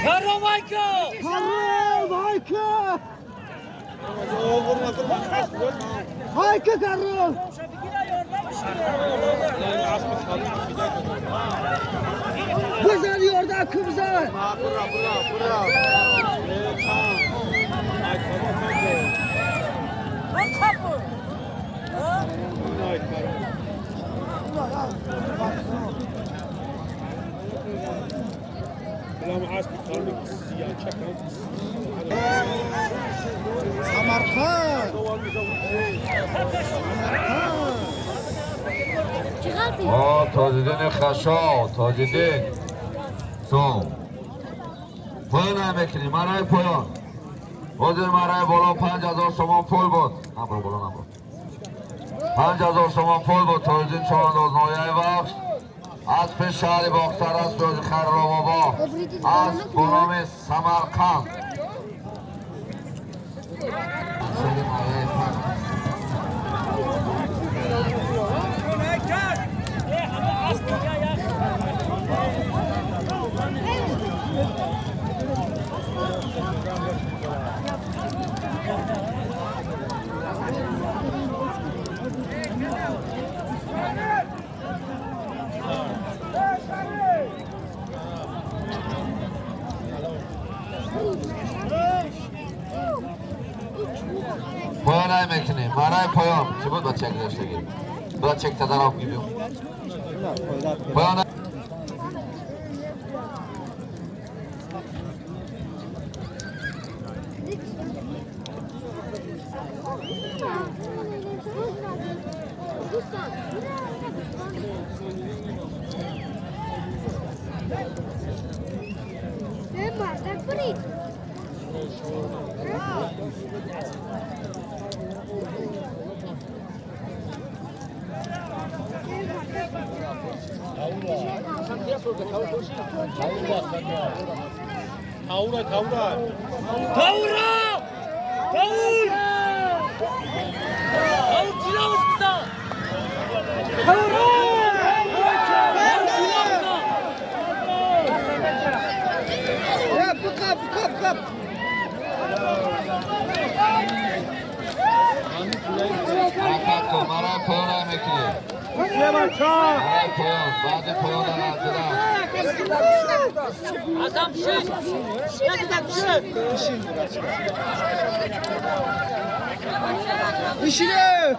Karro Vayka! Karro Vayka! Vayka Karro! Güzel yordu akımıza! Bura! Samarkand! تاجدین خشا تاجدین تو پایان نمیکنی مرای پایان بازی مرای بالا 5000 تومان پول بود نبرو بالا نبرو 5000 تومان پول بود تاجدین چوانداز نایه بخش از پیش شهر باختر از روز خیر بابا از بنام سمرقند پایان نمیکنی مرای پایان چی بود بچه یک داشتگی بچه یک تدراب گیبیم پایان مرای پایان نمیکنی مرای پایان بعد پایان Azam pişin! Ne güzel pişin! İşine!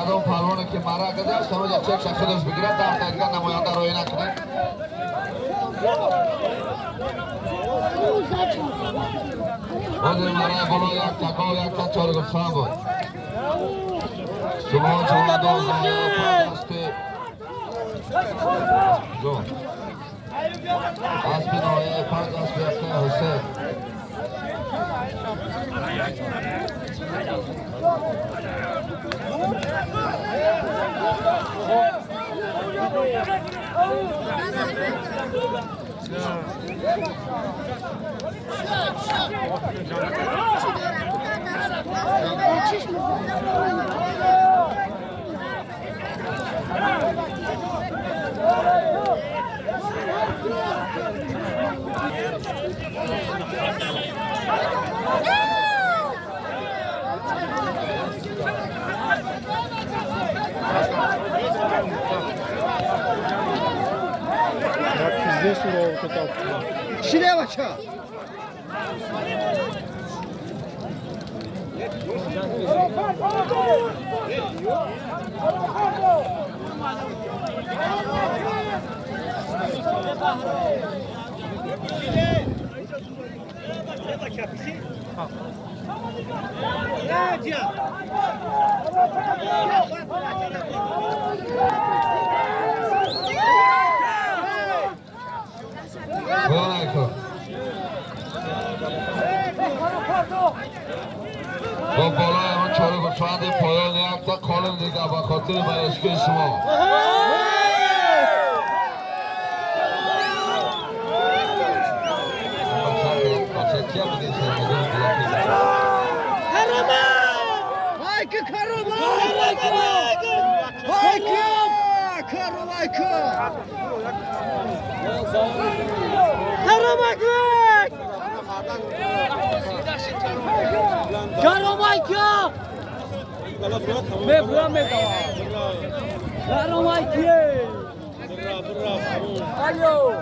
کدام پروانه که مرا گذاشت همه جا چک شخصش بگیرد در دقیقه نماینده روی نکنه بازی مرای بالا یک تکا یک تا چار گفتان بود شما چون دوز نایه پردستی جو اسبی نایه پردستی اخته حسین Здесь урок катал. Şirevaka! با بالای همون چاره گوسفند پایان یک تا کالم دیگه با خاطر برشگاه شما Karamajka! Mevra medava. Karamajki! Alo!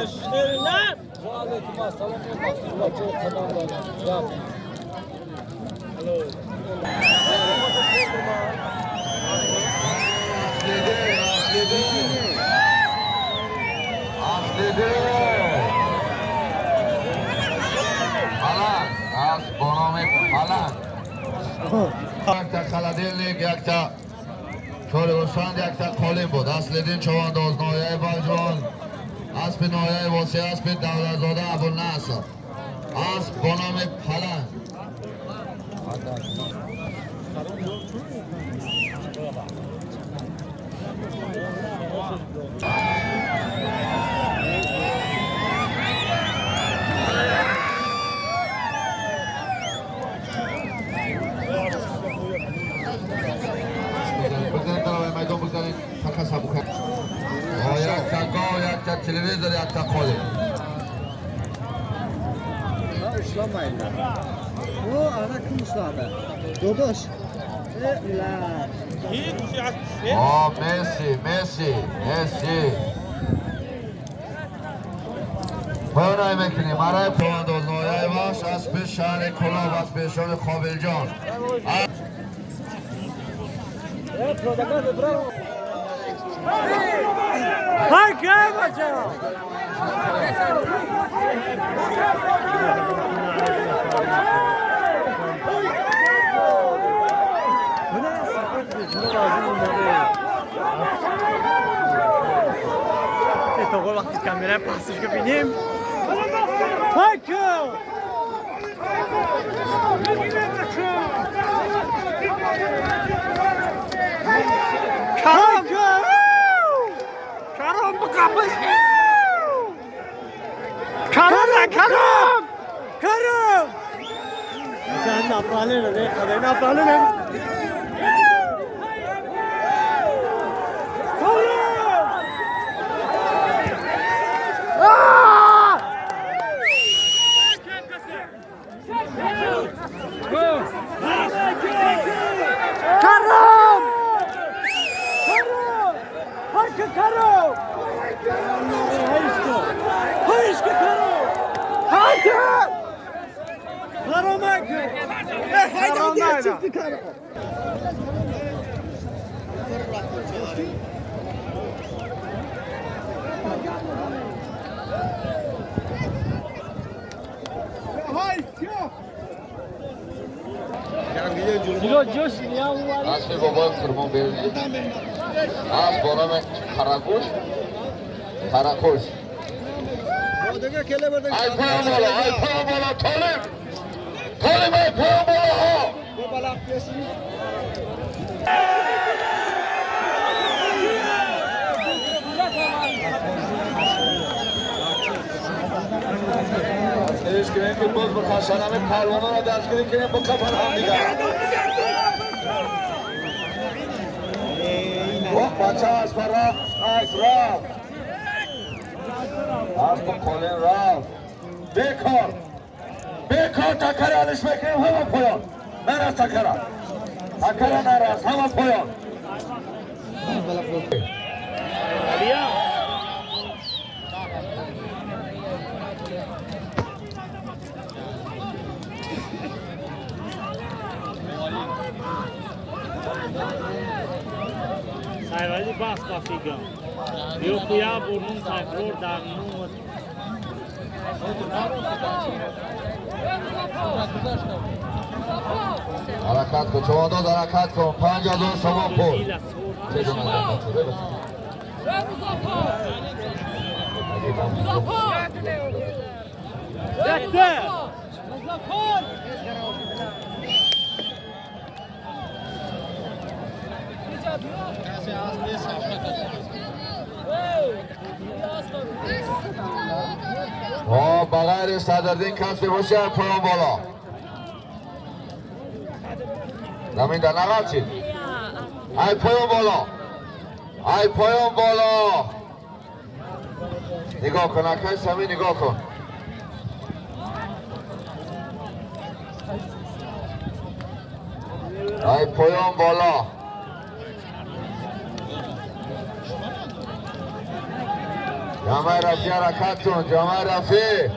Eşlerler! Aleyküm assalam. یک تا خلدیلنیک یک تا چاره گوسفند یک تا قالین بود اصلیدین چوانداز نایه بجوان اسب نایه واسه اسب دولتزاده ابوالنصر اسب با نام پلنگ یک تا گاو یک تا تلویزر یک تا قالین او ana kim usladı? Dodoş. مسی پایان میکنیم برای پوانداز نایه باش اسب شهر کلاب از پیشان خابل جان Hay kaymaca! تو وقتی کامera پاسش که بینیم Haykı! Karam! Karam bu kapış! Karam lan karam! Karım! Sen napalın ne kadar napalın Karım! Haykı karım! Haykı karım! Haykı! Karım haykı! Haydi gel çıktı karı. اسب بابای خرمون برنی اسب با نام خرکوش Bodaga kele bodaga. ای پایان بالا طالب ای پایان بالا ها Bu balak kesin. دستگیریش کنیم که باز بخواستن همه پهلوانا را دستگیری کنیم با کفن هم دیگر بچه اسب رفت اسب قالین رفت بیکار تکره علش بکنیم همه پایان نرست تکره نرست همه پایان Sayvali bas kafiga. Yok ya burnun savrur dağının. حرکت کن چوانداز حرکت کن 5000 شما پول چه دونه شده بغیر صدردین کسی باشه پایان بالا زمین در نقل چید ای پایان بالا ای پایان بالا نگاه کن اکای سمی نگاه کن ای پایان بالا جامعه رفی حرکت کن جامعه رفی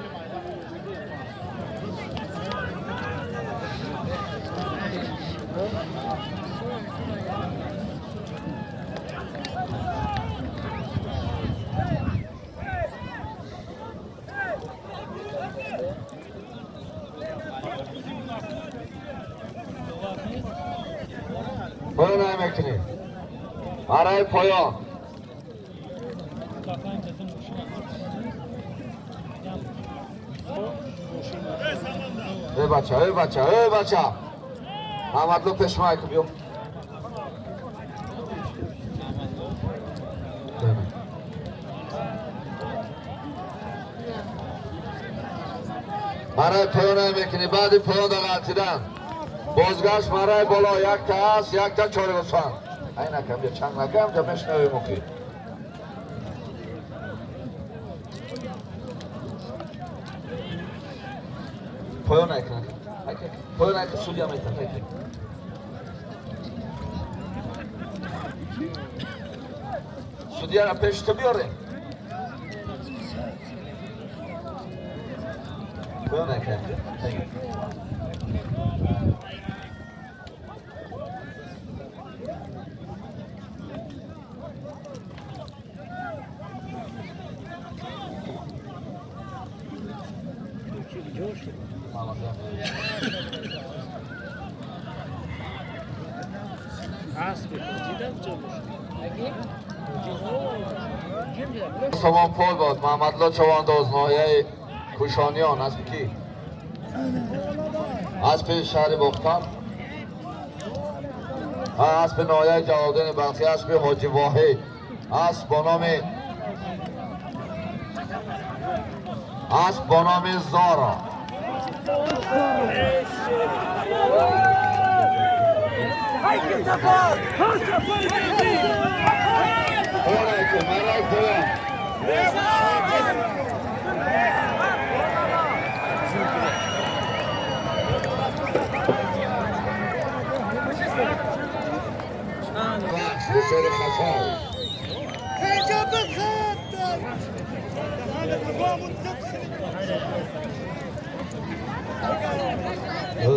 پایان نمیکنی برای پایان ای بچه محمد لو پشمای کن بیو برای پایان نمیکنی بعد پایان در غلطیدن بازگشت برای بالا یک تا هست یک تا 4 لطفا این نکم یا چند نکم تا مشنوی موقعی پایان نکنه پایان نکنه سودی هم ایتن سودی را پیش تو بیاره پایان نکنه سامان پول بود محمد لو چوانداز ناحیه کوشانیان اسب کی؟ اسب شهر بختان اسب ناحیه جلالدین بلخی اسب حاجی واحد اسب با نام زارا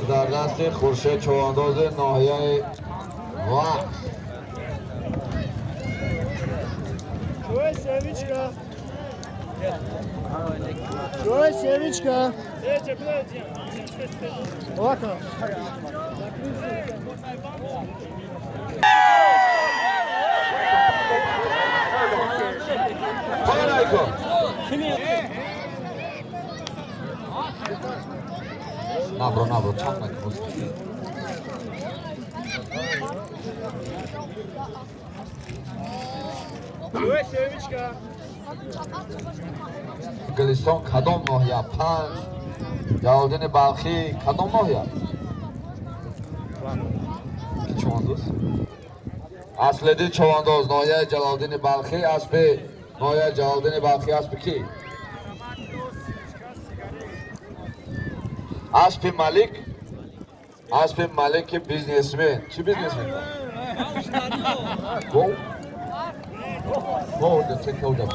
در دست خورشید چوانداز ناحیه وقت Чего, Севичка? Вот он. Набро, чак на кос. Чего, Севичка? گلستان کدام ناحیه 5 جلالدین بلخی کدام ناحیه چوانداز اصلی چوانداز ناحیه جلالدین بلخی اسب ناحیه جلالدین بلخی اسب کی اسب ملک بیزنسمن چی بیزنسمن ده چک کودم